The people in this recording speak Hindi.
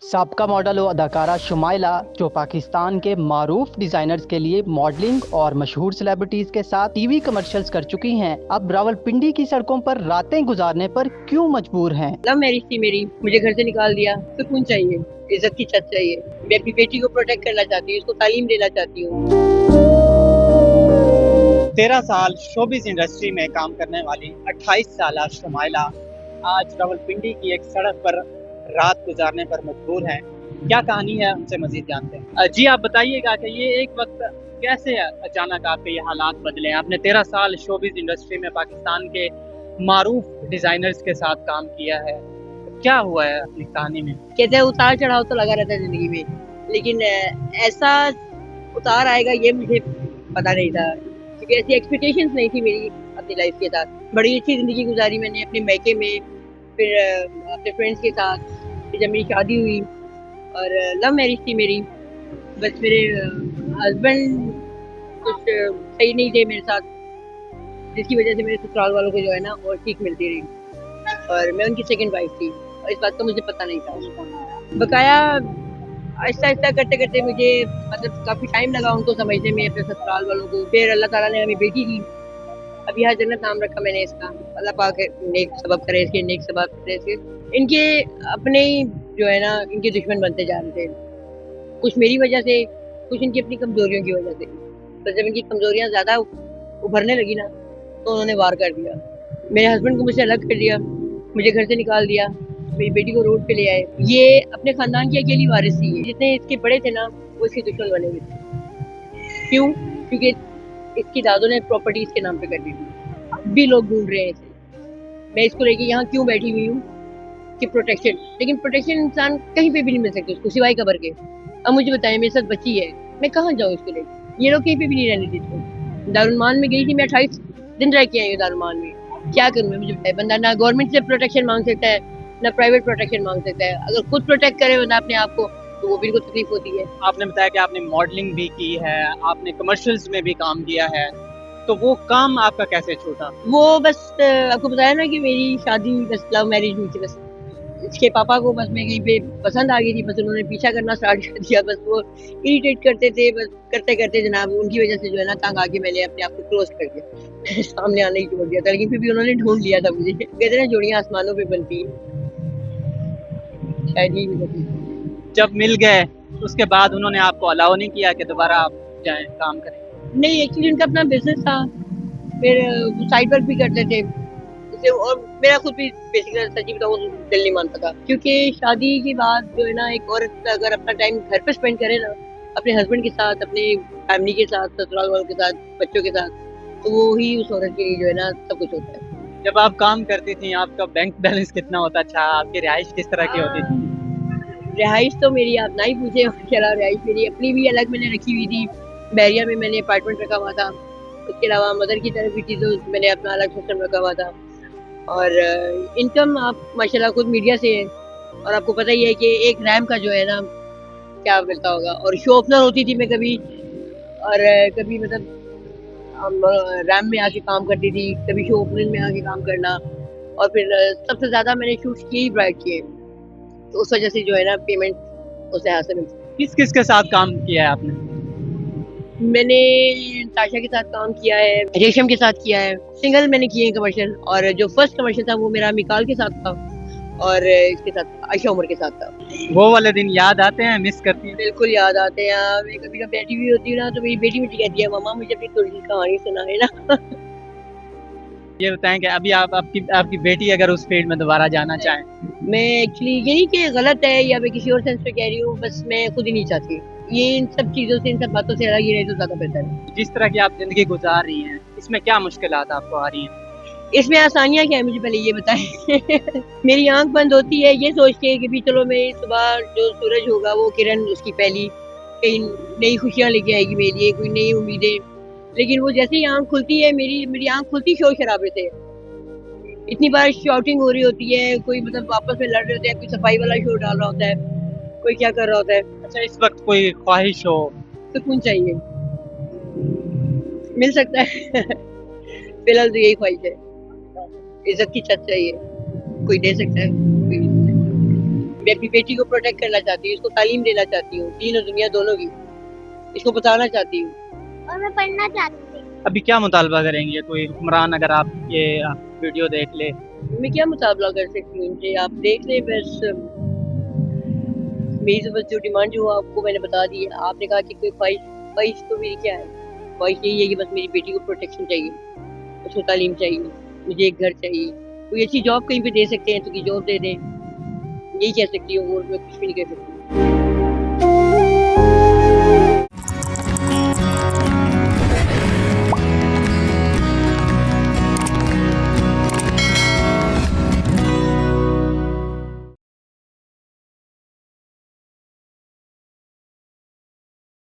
साबका मॉडल और अदाकारा शुमाइला, जो पाकिस्तान के मारूफ डिजाइनर्स के लिए मॉडलिंग और मशहूर सेलिब्रिटीज के साथ टीवी कमर्शियल्स कर चुकी हैं, अब रावलपिंडी की सड़कों पर रातें गुजारने पर क्यों मजबूर हैं? लव मैरिज थी मेरी, मुझे घर से निकाल दिया। सुकून चाहिए, इज्जत की छत चाहिए। मैं अपनी बेटी को प्रोटेक्ट करना चाहती हूँ, उसको तालीम देना चाहती हूँ। 13 साल शोबिस इंडस्ट्री में काम करने वाली 28 साल शुमाइला आज रावलपिंडी की एक सड़क पर रात गुजारने पर मजबूर हैं। क्या कहानी है, उनसे मजीद जानते हैं। जी आप बताइएगा कि ये एक वक्त कैसे अचानक आपके ये हालात बदले। आपने 13 साल शोबिस इंडस्ट्री में पाकिस्तान के मारूफ डिजाइनर्स के साथ काम किया है, क्या हुआ है अपनी कहानी में? कहते हैं उतार चढ़ाव तो लगा रहता है जिंदगी में, लेकिन ऐसा उतार आएगा ये मुझे पता नहीं था, क्योंकि ऐसी एक्सपेक्टेशंस नहीं थी मेरी अपनी लाइफ के साथ। बड़ी अच्छी जिंदगी गुजारी मैंने अपने मैके में, फिर अपने फ्रेंड्स के साथ, फिर जब मेरी शादी हुई और लव मैरिज थी मेरी। बस मेरे हस्बैंड कुछ सही नहीं थे मेरे साथ, जिसकी वजह से मेरे ससुराल वालों को जो है ना और ठीक मिलती रही, और मैं उनकी सेकंड वाइफ थी और इस बात का मुझे पता नहीं था। बकाया आहिस्ता आहिस्ता करते करते मुझे मतलब काफ़ी टाइम लगा उनको समझने में, अपने ससुराल वालों को। फिर अल्लाह ताला ने हमें बेटी दी। अब यहाँ जन्नत नाम रखा मैंने इसका। अल्लाह पाक नेक सबब करे इसके, नेक सबब करे इसके। इनके अपने ही जो है ना, इनके दुश्मन बनते जा रहे थे, कुछ मेरी वजह से, कुछ इनकी अपनी कमजोरियों की वजह से। तो जब इनकी कमजोरियाँ ज़्यादा उभरने लगी ना, तो उन्होंने वार कर दिया। मेरे हस्बैंड को मुझसे अलग कर दिया, मुझे घर से निकाल दिया, मेरी बेटी को रोड पे ले आए। ये अपने खानदान की अकेली वारिस थी। जितने इसके बड़े थे ना, वो इसके दुश्मन बने हुए थे। क्यों? क्योंकि इसकी दादों ने प्रॉपर्टी इसके नाम पे कर दी थी। अब भी लोग ढूंढ रहे हैं इसे। मैं इसको लेके यहाँ क्यों बैठी हुई हूँ कि प्रोटेक्शन, लेकिन प्रोटेक्शन इंसान कहीं पे भी नहीं मिल सकती उसको, सिवाय कब्र के। अब मुझे बताएं, मेरे साथ बच्ची है, मैं कहाँ जाऊँ इसको लेके? ये लोग कहीं पे भी नहीं रहने देते। दारुमान में गई थी मैं, 28 दिन रह के आई हूँ दारुमान में। क्या करूँ मैं, मुझे बताए। बंदा ना गवर्नमेंट से प्रोटेक्शन मांग सकता है, ना प्राइवेट प्रोटेक्शन मांग सकता है। अगर खुद प्रोटेक्ट करे बंदा अपने आप को, तो वो भी इनको तकलीफ होती है। आपने बताया कि आपने मॉडलिंग भी की है, आपने कमर्शियल्स में भी काम किया है, तो वो काम आपका कैसे छूटा? वो बस आपको बताया ना कि मेरी शादी बस लव मैरिज हुई थी। बस इसके पापा को बस मैं कहीं पे पसंद आ गई थी, बस उन्होंने पीछा करना स्टार्ट कर दिया। बस वो इरिटेट करते थे, बस करते करते जनाब उनकी वजह से जो है ना तंग आके मैंने अपने आप को क्लोज कर दिया। सामने आने की छोड़ दिया था, लेकिन फिर भी उन्होंने ढूंढ लिया था मुझे। कहते ना जोड़ियां आसमानों पे बनती है, शायद यही वजह थी। जब मिल गए उसके बाद उन्होंने आपको अलाउ नहीं किया कि दोबारा आप जाएं काम करें? नहीं, एक्चुअली उनका अपना बिजनेस था, फिर साइड वर्क भी करते थे और मेरा खुद भी बेसिकली सच्ची बताऊं तो दिल नहीं मानता था, क्योंकि शादी के बाद जो है ना एक औरत अगर अपना टाइम घर पे स्पेंड करे ना, अपने हस्बैंड के साथ, अपने फैमिली के साथ, ससुराल वालों के साथ, बच्चों के साथ, तो वो ही उस औरत के लिए जो है ना सब कुछ होता है। जब आप काम करती थी आपका बैंक बैलेंस कितना होता था? आपकी रिहाइश किस तरह की होती थी? रिहाइश तो मेरी आप ना ही पूछे, उसके अलावा रिहाइश मेरी अपनी भी अलग मैंने रखी हुई थी। बैरिया में मैंने अपार्टमेंट रखा हुआ था। उसके अलावा मदर की तरफ भी थी तो मैंने अपना अलग सिस्टम रखा हुआ था। और इनकम आप माशाल्लाह खुद मीडिया से है, और आपको पता ही है कि एक रैम का जो है ना क्या मिलता होगा। और शो ओपनर होती थी मैं कभी, और कभी मतलब रैम में आके काम करती थी, कभी शो ओपनर में आके काम करना। और फिर सबसे ज्यादा मैंने शूट किए ही ब्राइड किए, तो उस वजह से जो है ना पेमेंट उस लिहाज से मिलती है। किस किस के साथ काम किया है आपने? मैंने ताशा के साथ काम किया है, रेशम के साथ किया है, सिंगल मैंने किए हैं कमर्शियल। और जो फर्स्ट कमर्शियल था वो मेरा मिकाल के साथ था, और इसके साथ आयशा उमर के साथ था। वो वाले दिन याद आते हैं, मिस करती हैं? बिल्कुल याद आते हैं। मैं कभी कभी बैठी हुई होती हूँ ना, तो मेरी बेटी मुझे कहती है, मामा मुझे अपनी थोड़ी सी कहानी सुनाए ना। ये बताएं कि अभी आप आपकी बेटी अगर उस फील्ड में दोबारा जाना चाहें? मैं एक्चुअली ये नहीं कि गलत है या मैं किसी और सेंस पे कह रही हूँ, बस मैं खुद ही नहीं चाहती ये इन सब चीजों से, इन सब बातों से अलग ही रहे तो ज्यादा बेहतर है। जिस तरह की आप जिंदगी गुजार रही हैं, इसमें क्या मुश्किलात आपको आ रही हैं? इसमें आसानियाँ क्या है मुझे पहले ये बताएं। मेरी आंख बंद होती है ये सोच के कि भी चलो मैं सुबह जो सूरज होगा वो किरण उसकी पहली कहीं नई खुशियाँ लेके आएगी मेरे लिए, कोई नई उम्मीदें। लेकिन वो जैसे ही आंख खुलती है, मेरी आंख खुलती शोर शराबे से। इतनी बार शॉटिंग हो रही होती है, कोई मतलब आपस में लड़ रहे होते हैं, कोई सफाई वाला शो डाल रहा होता है, कोई क्या कर रहा होता है। अच्छा, इस वक्त कोई ख्वाहिश हो? सुकून चाहिए, मिल सकता है। फिलहाल तो यही ख्वाहिश है, इज्जत की छत चाहिए, कोई दे सकता है, कोई नहीं। मैं अपनी बेटी को प्रोटेक्ट करना चाहती हूँ, इसको तालीम देना चाहती हूँ, दीन और दुनिया दोनों की, इसको बताना चाहती हूँ। और मैं पढ़ना चाहती हूँ। अभी क्या मुतालबा करेंगे? कोई हुक्मरान अगर आप ये वीडियो देख ले? मैं क्या मुताबला कर सकती हूँ उनसे, आप देख लें बस। मेरी तो बस जो डिमांड जो आपको मैंने बता दी है। आपने कहा कि कोई ख्वाहिश तो मेरी क्या है, ख्वाहिश यही है कि बस मेरी बेटी को प्रोटेक्शन चाहिए, उसको तालीम चाहिए, मुझे एक घर चाहिए, कोई अच्छी जॉब कहीं पे दे सकते हैं तो कि जॉब दे दें, यही कह सकती हूँ और मैं कुछ भी नहीं कह सकती।